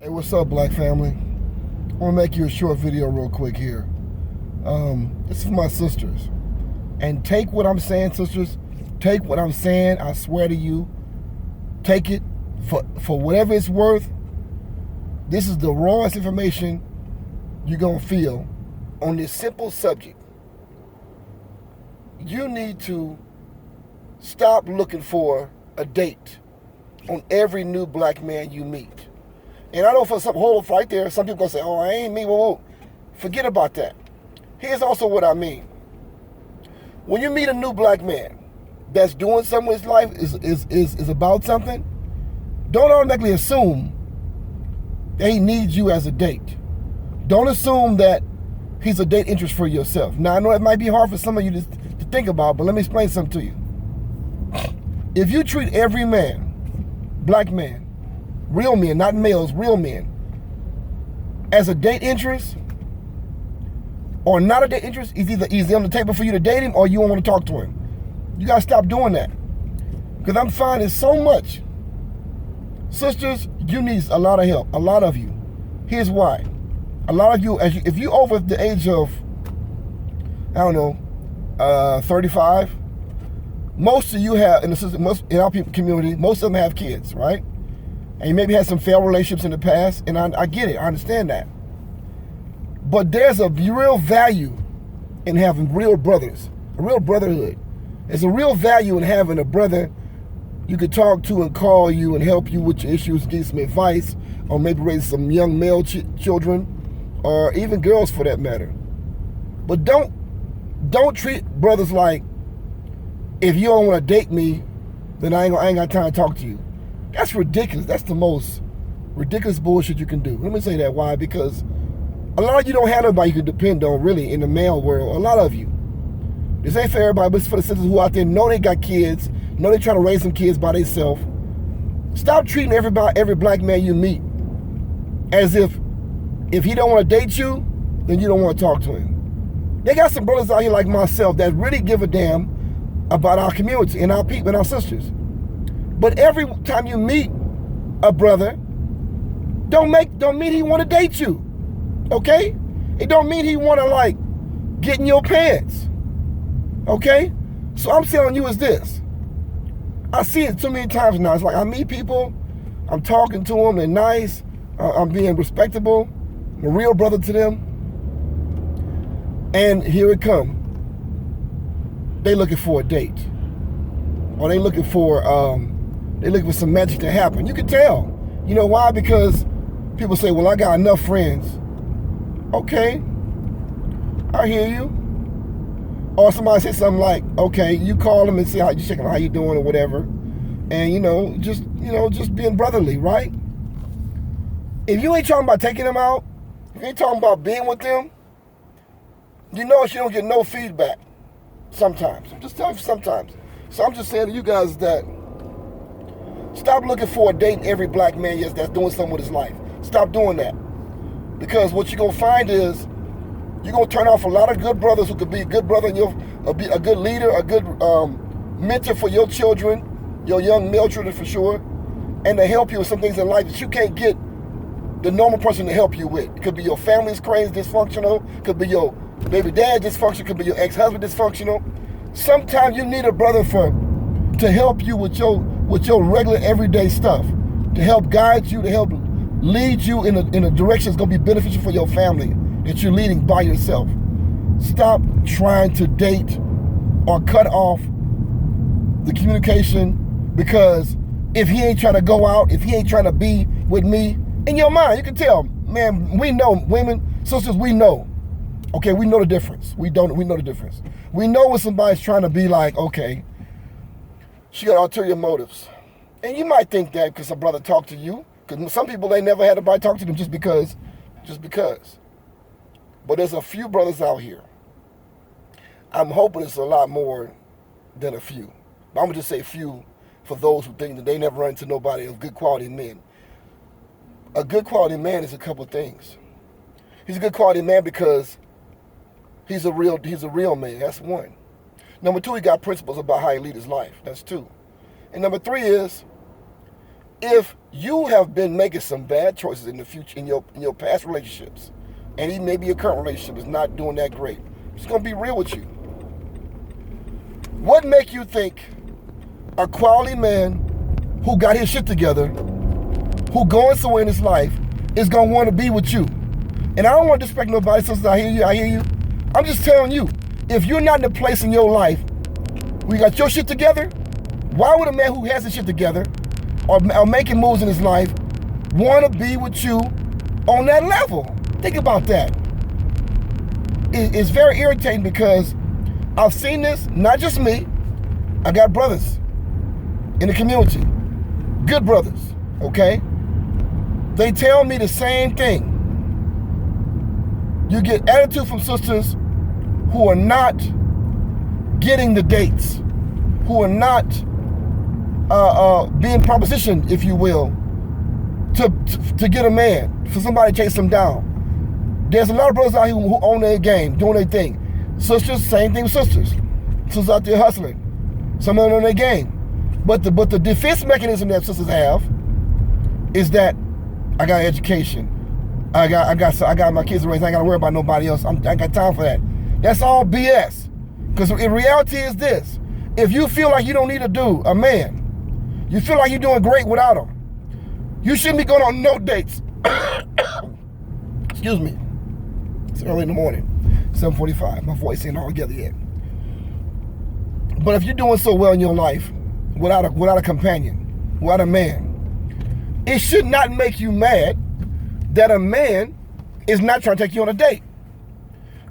Hey, what's up, Black family? I want to make you a short video real quick here. This is my sisters. And take what I'm saying, sisters. Take what I'm saying, I swear to you. Take it for whatever it's worth. This is the rawest information you're going to feel on this simple subject. You need to stop looking for a date on every new black man you meet. And I know for some hold right there, some people gonna say, "Oh, I ain't me." Whoa. Forget about that. Here's also what I mean. When you meet a new black man that's doing something with his life, is about something, don't automatically assume that he needs you as a date. Don't assume that he's a date interest for yourself. Now I know it might be hard for some of you to think about, but let me explain something to you. If you treat every man, black man, real men, not males, real men, as a date interest or not a date interest, he's on the table for you to date him or you don't want to talk to him. You got to stop doing that. Because I'm finding so much. Sisters, you need a lot of help. A lot of you. Here's why. A lot of you, if you over the age of, I don't know, 35, most of you have, in our people community, most of them have kids, right? And you maybe had some failed relationships in the past, and I get it, I understand that. But there's a real value in having real brothers, a real brotherhood. There's a real value in having a brother you could talk to and call you and help you with your issues, give some advice, or maybe raise some young male children, or even girls for that matter. But don't treat brothers like, if you don't want to date me, then I ain't got time to talk to you. That's ridiculous. That's the most ridiculous bullshit you can do. Let me say that. Why? Because a lot of you don't have nobody you can depend on, really, in the male world. A lot of you. This ain't for everybody, but it's for the sisters who out there know they got kids, know they trying to raise some kids by themselves. Stop treating every black man you meet as if he don't want to date you, then you don't want to talk to him. They got some brothers out here like myself that really give a damn about our community and our people and our sisters. But every time you meet a brother, don't mean he want to date you, okay? It don't mean he want to like get in your pants, okay? So I'm telling you is this. I see it too many times now. It's like I meet people, I'm talking to them, they're nice, I'm being respectable, I'm a real brother to them, and here it come. They looking for a date, or they looking for some magic to happen. You can tell. You know why? Because people say, well, I got enough friends. Okay, I hear you. Or somebody say something like, okay, you call them and see how you check them, how you doing or whatever. And just being brotherly, right? If you ain't talking about taking them out, if you ain't talking about being with them, you know you don't get no feedback. Sometimes. I'm just telling you sometimes. So I'm just saying to you guys that stop looking for a date in every black man that's doing something with his life. Stop doing that. Because what you're going to find is you're going to turn off a lot of good brothers who could be a good brother and be a good leader, a good mentor for your children, your young male children for sure, and to help you with some things in life that you can't get the normal person to help you with. It could be your family's crazy, dysfunctional, could be your baby dad dysfunctional, could be your ex-husband dysfunctional. Sometimes you need a brother to help you with your regular everyday stuff, to help guide you, to help lead you in a direction that's going to be beneficial for your family that you're leading by yourself. Stop trying to date or cut off the communication, because if he ain't trying to go out, if he ain't trying to be with me, in your mind, you can tell, man, we know, women, sisters, we know. Okay, we know the difference. We know the difference. We know when somebody's trying to be like, okay, she got ulterior motives. And you might think that because a brother talked to you, because some people, they never had anybody talk to them just because. But there's a few brothers out here. I'm hoping it's a lot more than a few. But I'm going to just say few for those who think that they never run into nobody of good quality men. A good quality man is a couple things. He's a good quality man because he's a real man. That's one. Number two, he got principles about how he lead his life. That's two. And number three is, if you have been making some bad choices in the future, in your past relationships, and even maybe your current relationship is not doing that great, I'm just gonna be real with you. What make you think a quality man who got his shit together, who going somewhere in his life, is gonna want to be with you? And I don't want to disrespect nobody, sisters. I hear you. I'm just telling you, if you're not in a place in your life where you got your shit together, why would a man who has his shit together or making moves in his life want to be with you on that level? Think about that. It's very irritating because I've seen this, not just me. I got brothers in the community, good brothers, okay? They tell me the same thing. You get attitude from sisters who are not getting the dates, who are not being propositioned, if you will, to get a man, for somebody to chase them down. There's a lot of brothers out here who own their game, doing their thing. Sisters, same thing with sisters. Sisters out there hustling. Some of them on their game. But the defense mechanism that sisters have is that I got education. I got my kids raised. I ain't got to worry about nobody else. I ain't got time for that. That's all BS. Because in reality is this. If you feel like you don't need a man, you feel like you're doing great without him, you shouldn't be going on no dates. Excuse me. It's early in the morning. 7:45. My voice ain't all together yet. But if you're doing so well in your life without a companion, without a man, it should not make you mad that a man is not trying to take you on a date.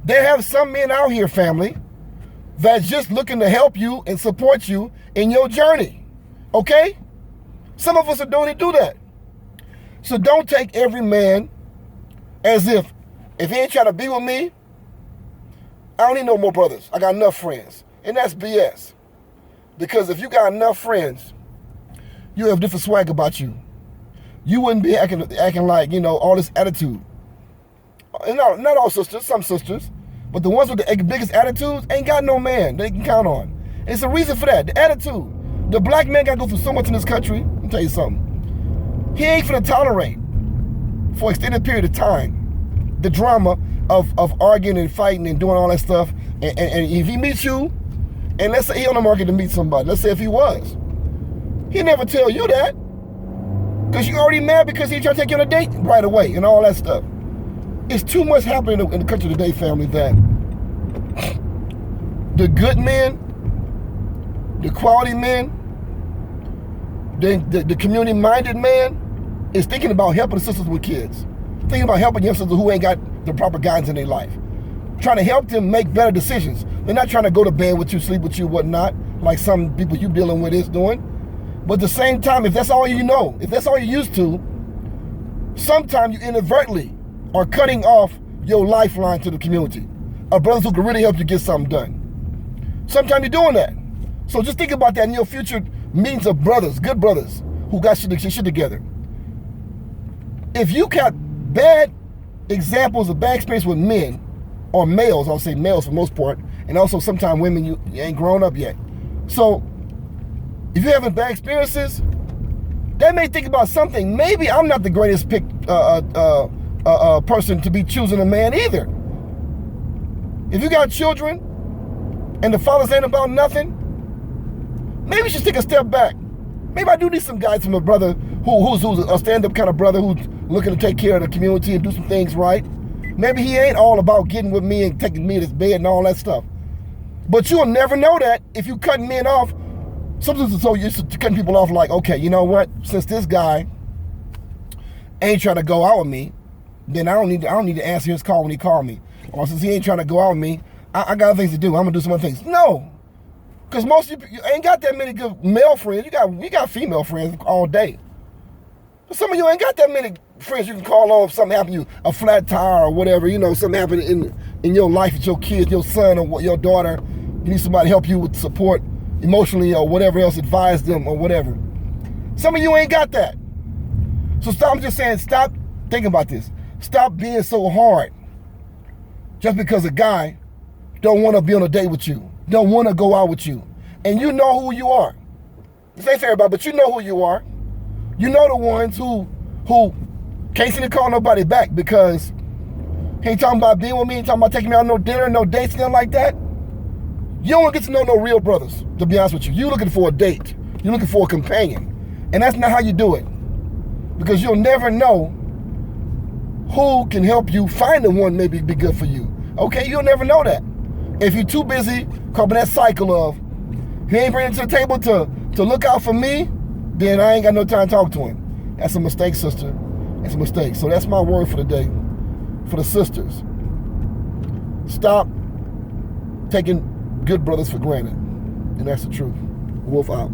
There have some men out here, family, that's just looking to help you and support you in your journey. Okay? Some of us are doing do that. So don't take every man as if he ain't trying to be with me, I don't need no more brothers. I got enough friends. And that's BS. Because if you got enough friends, you have different swag about you. You wouldn't be acting like, all this attitude. And not all sisters, some sisters, but the ones with the biggest attitudes ain't got no man they can count on. And it's a reason for that, the attitude. The black man got to go through so much in this country. Let me tell you something. He ain't finna tolerate for an extended period of time the drama of arguing and fighting and doing all that stuff. And if he meets you, and let's say he on the market to meet somebody, let's say if he was, he'd never tell you that. Because you already mad because he trying to take you on a date right away and all that stuff. It's too much happening in the country today, family, that the good men, the quality men, the community-minded man is thinking about helping the sisters with kids. Thinking about helping young sisters who ain't got the proper guidance in their life. Trying to help them make better decisions. They're not trying to go to bed with you, sleep with you, whatnot, like some people you dealing with is doing. But at the same time, if that's all you know, if that's all you're used to, sometimes you inadvertently are cutting off your lifeline to the community of brothers who can really help you get something done. Sometimes you're doing that. So just think about that in your future meetings of brothers, good brothers, who got shit together. If you got bad examples of bad experience with men, or males, I'll say males for the most part, and also sometimes women, you ain't grown up yet. So if you're having bad experiences, they may think about something. Maybe I'm not the greatest person to be choosing a man either. If you got children and the fathers ain't about nothing, maybe you should take a step back. Maybe I do need some guys from a brother who's a stand-up kind of brother who's looking to take care of the community and do some things right. Maybe he ain't all about getting with me and taking me to his bed and all that stuff. But you'll never know that if you cutting men off. Sometimes it's so used to cutting people off like, okay, you know what? Since this guy ain't trying to go out with me, then I don't need to answer his call when he called me. Or since he ain't trying to go out with me, I got things to do. I'm gonna do some other things. No, because most of you ain't got that many good male friends. You got female friends all day. But some of you ain't got that many friends you can call on if something happened to you, a flat tire or whatever. Something happened in your life with your kids, your son or your daughter. You need somebody to help you with support emotionally or whatever else, advise them or whatever. Some of you ain't got that. So I'm just saying, stop thinking about this. Stop being so hard just because a guy don't want to be on a date with you, don't want to go out with you. And you know who you are. This ain't for everybody, but you know who you are. You know the ones who can't seem to call nobody back because he ain't talking about being with me, ain't talking about taking me out no dinner, no dates, nothing like that. You don't want to get to know no real brothers, to be honest with you. You're looking for a date. You're looking for a companion. And that's not how you do it. Because you'll never know who can help you find the one maybe be good for you. Okay, you'll never know that. If you're too busy covering that cycle of, he ain't bringing it to the table to look out for me, then I ain't got no time to talk to him. That's a mistake, sister. That's a mistake. So that's my word for the day. For the sisters. Stop taking good brothers for granted. And that's the truth. Wolf out.